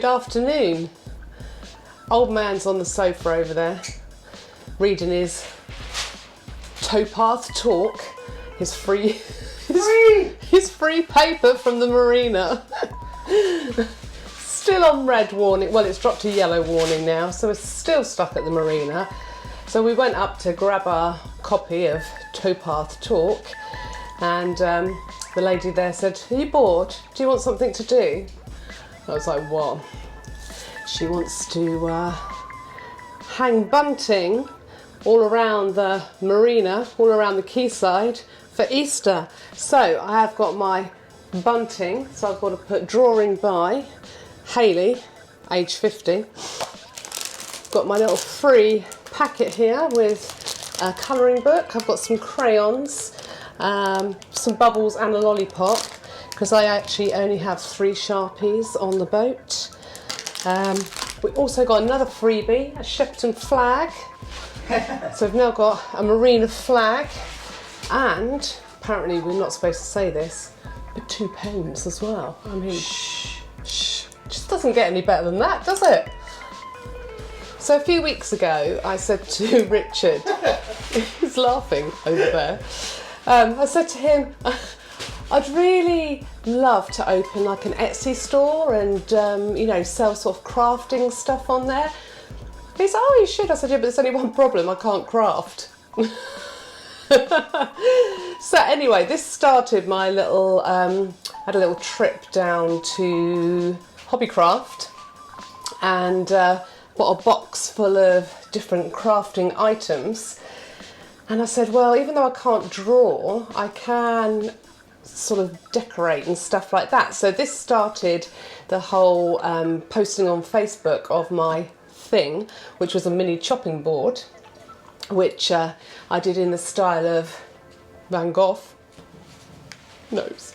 Good afternoon. Old man's on the sofa over there, reading his towpath talk, his free paper from the marina. Still on red warning, well it's dropped to yellow warning now, so we're still stuck at the marina. So we went up to grab our copy of Towpath Talk, and the lady there said, "Are you bored? Do you want something to do?" I was like, what? She wants to hang bunting all around the marina, all around the quayside for Easter. So I have got my bunting, so I've got to put drawing by Hayley, age 50. Got my little free packet here with a colouring book. I've got some crayons, some bubbles and a lollipop, because I actually only have 3 Sharpies on the boat. We also got another freebie, a Shepperton flag. So we've now got a marina flag, and apparently we're not supposed to say this, but 2 pounds as well. I mean, shh. Just doesn't get any better than that, does it? So a few weeks ago, I said to Richard, he's laughing over there. I said to him, I'd really love to open like an Etsy store and, you know, sell sort of crafting stuff on there. He said, "Oh, you should." I said, "Yeah, but there's only one problem, I can't craft." So anyway, this started my little, I had a little trip down to Hobbycraft and bought a box full of different crafting items. And I said, well, even though I can't draw, I can sort of decorate and stuff like that. So this started the whole posting on Facebook of my thing, which was a mini chopping board, which I did in the style of Van Gogh. Nose.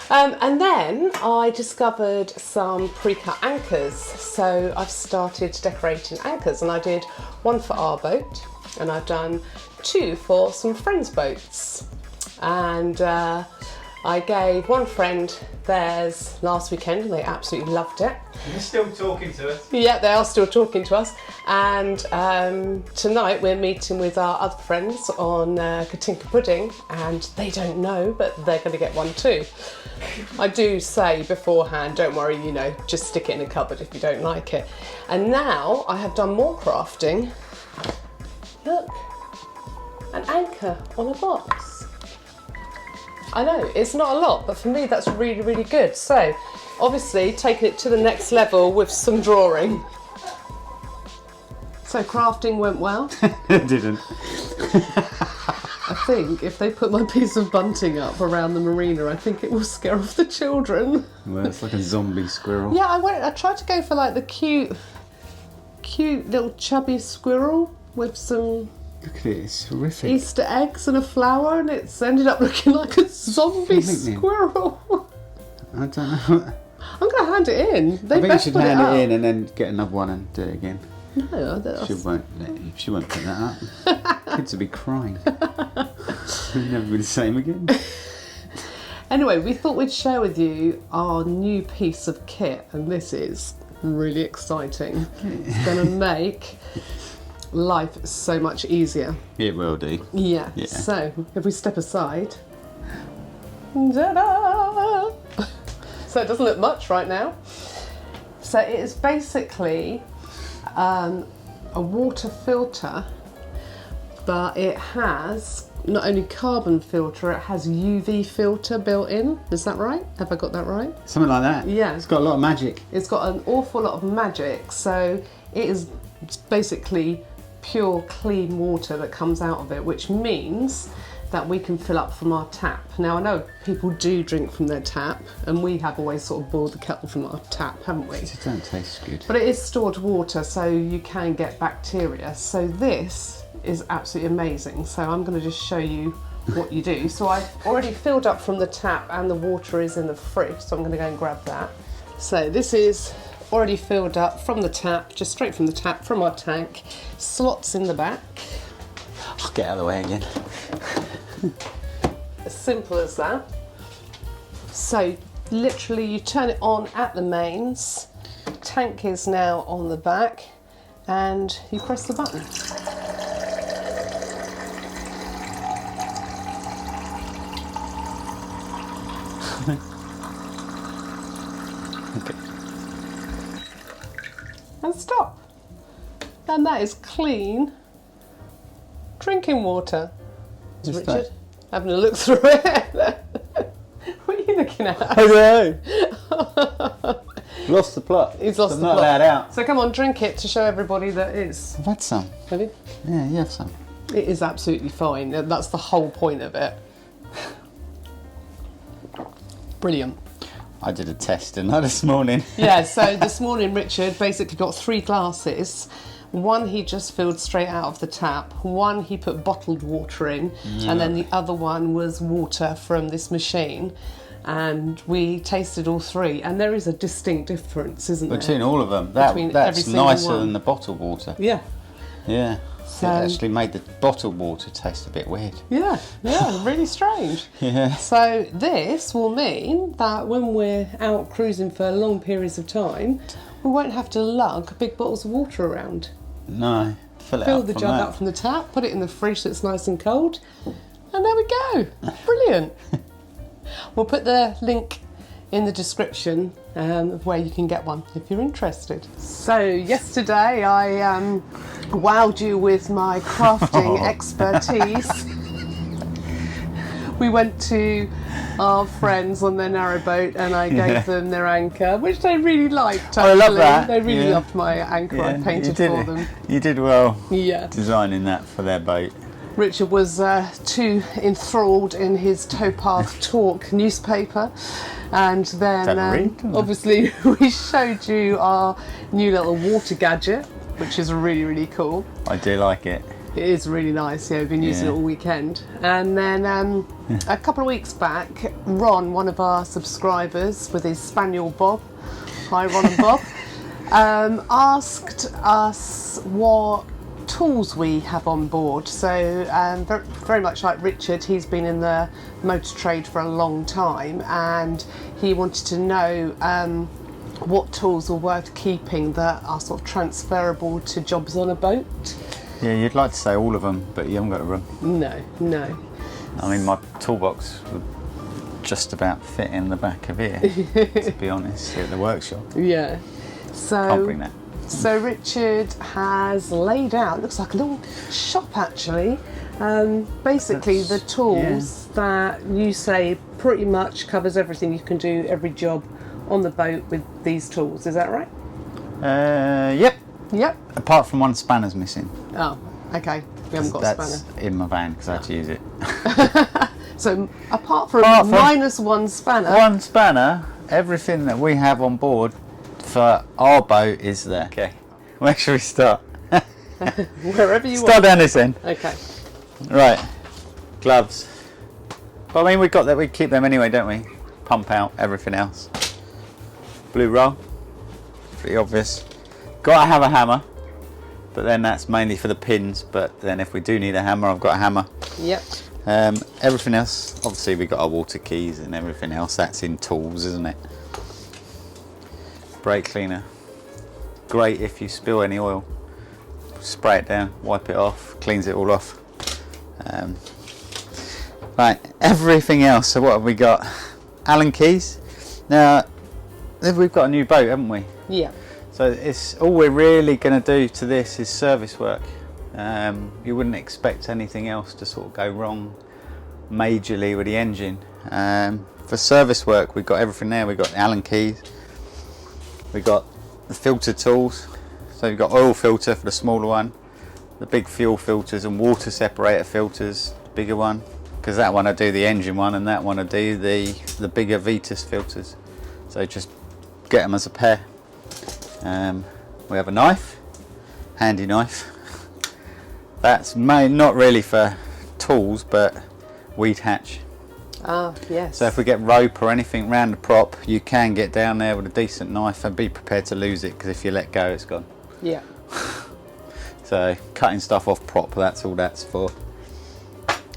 And then I discovered some pre-cut anchors, so I've started decorating anchors, and I did 1 for our boat, and I've done 2 for some friends' boats. And I gave one friend theirs last weekend, and they absolutely loved it. They're still talking to us. Yeah, they are still talking to us. And tonight we're meeting with our other friends on Katinka Pudding, and they don't know, but they're going to get one too. I do say beforehand, don't worry, you know, just stick it in a cupboard if you don't like it. And now I have done more crafting. Look, an anchor on a box. I know, it's not a lot, but for me that's really, really good. So, obviously, taking it to the next level with some drawing. So, crafting went well? It didn't. I think if they put my piece of bunting up around the marina, I think it will scare off the children. Well, it's like a zombie squirrel. Yeah, I tried to go for like the cute little chubby squirrel with some... Look at it, it's horrific. Easter eggs and a flower, and it's ended up looking like a zombie squirrel. I don't know. I'm going to hand it in. They I think you best should put hand it it in and then get another one and do it again. No, She won't put that up. Kids will be crying. It'll never be the same again. Anyway, we thought we'd share with you our new piece of kit, and this is really exciting. It's going to make life so much easier. It will do. Yeah. So if we step aside, ta-da! So it doesn't look much right now. So it is basically a water filter, but it has not only carbon filter, it has UV filter built in. Is that right? Have I got that right? Something like that. Yeah. It's got a lot of magic. It's got an awful lot of magic. So it is basically pure clean water that comes out of it, which means that we can fill up from our tap. Now I know people do drink from their tap, and we have always sort of boiled the kettle from our tap, haven't we? It don't taste good. But it is stored water, so you can get bacteria. So this is absolutely amazing. So I'm going to just show you what you do. So I've already filled up from the tap, and the water is in the fridge, so I'm going to go and grab that. So this is already filled up from the tap, just straight from the tap, from our tank. Slots in the back. I'll get out of the way again. As simple as that. So literally you turn it on at the mains, tank is now on the back, and you press the button. Okay. And stop. And that is clean drinking water. What's Richard that? having a look through it. What are you looking at? I don't know. Lost the plot. He's lost the not plot. allowed out. So come on, drink it to show everybody that it's... I've had some. Have you? Yeah, you have some. It is absolutely fine. That's the whole point of it. Brilliant. I did a test, didn't I, this morning? Yeah, so this morning Richard basically got 3 glasses. One he just filled straight out of the tap. One he put bottled water in. And then the other one was water from this machine. And we tasted all 3. And there is a distinct difference, isn't there? Between all of them. Between every That's single nicer one. than the bottled water. Yeah. Yeah. So- It actually made the bottled water taste a bit weird. Yeah, really strange. Yeah. So this will mean that when we're out cruising for long periods of time, we won't have to lug big bottles of water around. No. Fill The jug up from the tap, put it in the fridge so it's nice and cold, and there we go. Brilliant. We'll put the link in the description of where you can get one if you're interested. So yesterday I wowed you with my crafting expertise. We went to our friends on their narrowboat and I gave them their anchor, which they really liked actually. I love that. They really Yeah. loved my anchor I painted for them. You did well Yeah. designing that for their boat. Richard was too enthralled in his Towpath Talk newspaper, and then Don't read, doesn't it? obviously we showed you our new little water gadget, which is really cool. I do like it. It is really nice. Yeah, we've been using it all weekend. And then a couple of weeks back, Ron, one of our subscribers, with his spaniel Bob, hi Ron and Bob, asked us what tools we have on board. So very much like Richard, he's been in the motor trade for a long time, and he wanted to know what tools are worth keeping that are sort of transferable to jobs on a boat. Yeah, you'd like to say all of them, but you haven't got a room. No. I mean, my toolbox would just about fit in the back of here, to be honest, at the workshop. Yeah. Can't bring that. So Richard has laid out, looks like a little shop actually, basically the tools that you say pretty much covers everything. You can do every job on the boat with these tools, is that right? Yep. Yep. Apart from one spanner's missing. Oh, okay. We haven't got a That's spanner. in my van because I had to use it. So apart from minus one spanner. One spanner, everything that we have on board for our boat is there. Okay, where should we start? Wherever you Start want. down this end. Okay. Right, gloves. But I mean, we've got that. We keep them anyway, don't we? Pump out everything else. Blue roll, pretty obvious. Got to have a hammer, but then that's mainly for the pins. But then if we do need a hammer, I've got a hammer. Yep. Everything else, obviously we've got our water keys and everything else. That's in tools, isn't it? Brake cleaner. Great if you spill any oil. Spray it down, wipe it off, cleans it all off. Right, everything else. So what have we got? Allen keys. Now, we've got a new boat, haven't we? Yeah. So it's all we're really going to do to this is service work. You wouldn't expect anything else to sort of go wrong majorly with the engine. For service work, we've got everything there. We've got the Allen keys. We've got the filter tools. So you've got oil filter for the smaller one, the big fuel filters and water separator filters, the bigger one, because that one I do the engine one and that one I do the bigger Vitus filters. So just get them as a pair. We have a knife, handy knife. That's not really for tools, but weed hatch. Ah, yes. So if we get rope or anything round the prop, you can get down there with a decent knife and be prepared to lose it, because if you let go, it's gone. Yeah. So cutting stuff off prop, that's all that's for.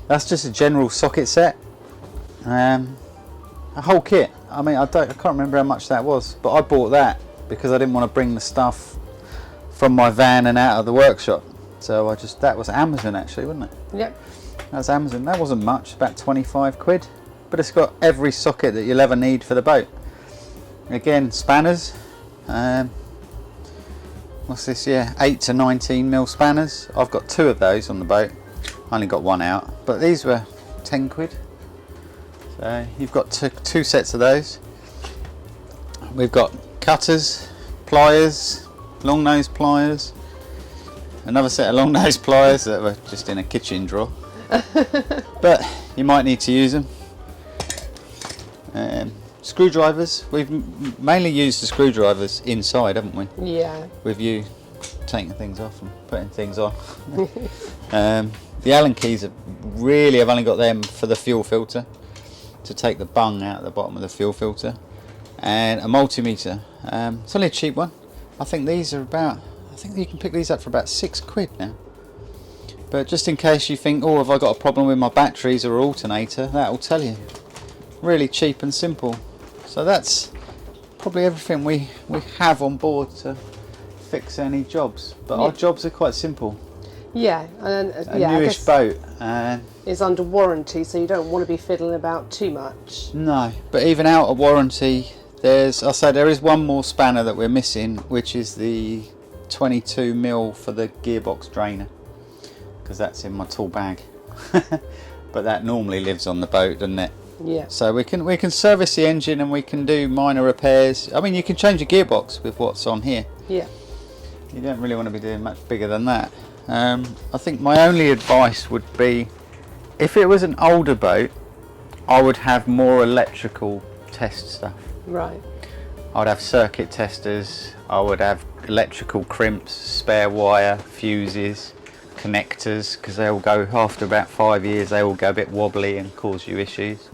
That's just a general socket set. A whole kit. I mean, I can't remember how much that was, but I bought that because I didn't want to bring the stuff from my van and out of the workshop. So that was Amazon actually, wasn't it? Yep. That was Amazon. That wasn't much, about 25 quid. But it's got every socket that you'll ever need for the boat. Again, spanners. What's this? Yeah, 8 to 19 mil spanners. I've got 2 of those on the boat. I only got 1 out, but these were 10 quid. So you've got 2 sets of those. We've got cutters, pliers, long nose pliers, another set of long nose pliers that were just in a kitchen drawer. But you might need to use them. Screwdrivers. We've mainly used the screwdrivers inside, haven't we? Yeah. With you taking things off and putting things on. The Allen keys I've only got them for the fuel filter, to take the bung out of the bottom of the fuel filter, and a multimeter. It's only a cheap one. I think these are about, I think you can pick these up for about 6 quid now. But just in case you think, oh, have I got a problem with my batteries or alternator, that will tell you. Really cheap and simple. So that's probably everything we have on board to fix any jobs. But our jobs are quite simple. Yeah, and A newish boat. It's under warranty, so you don't want to be fiddling about too much. No, but even out of warranty, there is one more spanner that we're missing, which is the 22 mil for the gearbox drainer, because that's in my tool bag. But that normally lives on the boat, doesn't it? Yeah. So we can service the engine and we can do minor repairs. I mean, you can change a gearbox with what's on here. Yeah. You don't really want to be doing much bigger than that. I think my only advice would be, if it was an older boat, I would have more electrical test stuff. Right. I'd have circuit testers, I would have electrical crimps, spare wire, fuses, connectors, because they all go, after about 5 years, they all go a bit wobbly and cause you issues.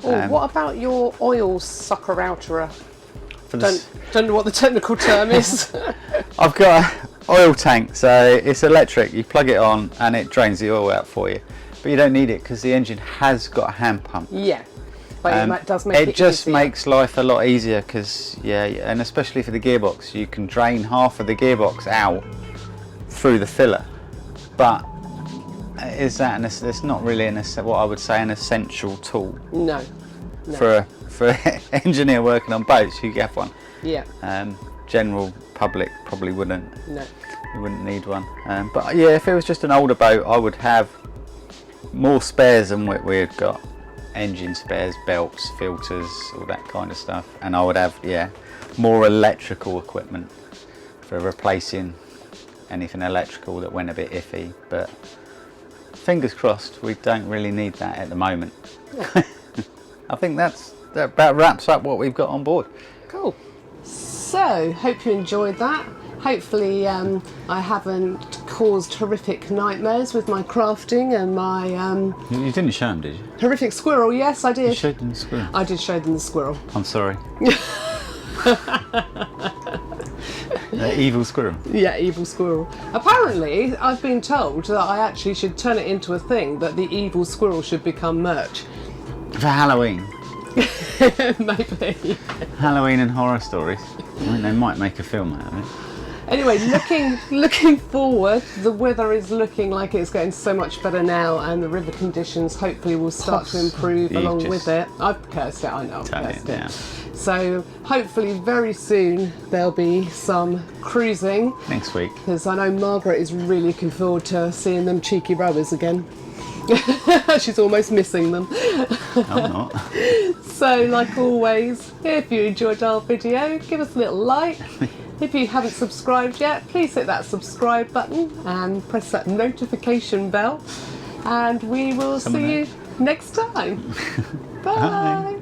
Oh, what about your oil sucker outerer? For Don't know what the technical term is. I've got an oil tank, so it's electric. You plug it on and it drains the oil out for you. But you don't need it because the engine has got a hand pump. Yeah, but it does make it just easier. makes life a lot easier because, and especially for the gearbox, you can drain half of the gearbox out through the filler. But it's not really what I would say an essential tool. No. For an engineer working on boats, you have one. Yeah. General public probably wouldn't. No. You wouldn't need one. But yeah, if it was just an older boat, I would have more spares than what we've got. Engine spares, belts, filters, all that kind of stuff. And I would have, more electrical equipment for replacing anything electrical that went a bit iffy. But fingers crossed, we don't really need that at the moment. Yeah. I think that about wraps up what we've got on board. Cool. So, hope you enjoyed that. Hopefully I haven't caused horrific nightmares with my crafting and my... You didn't show them, did you? Horrific squirrel, yes I did. You showed them the squirrel? I did show them the squirrel. I'm sorry. The evil squirrel. Yeah, evil squirrel. Apparently, I've been told that I actually should turn it into a thing, that the evil squirrel should become merch. For Halloween? Maybe. Halloween and horror stories. I mean, they might make a film out of it. Anyway, looking forward, the weather is looking like it's getting so much better now, and the river conditions hopefully will start to improve along with it. I've cursed it, I know, I've cursed it. So hopefully very soon there'll be some cruising. Next week. Because I know Margaret is really looking forward to seeing them cheeky rowers again. She's almost missing them. I'm not. So like always, if you enjoyed our video, give us a little like. If you haven't subscribed yet, please hit that subscribe button and press that notification bell. And we will see you next time. Bye.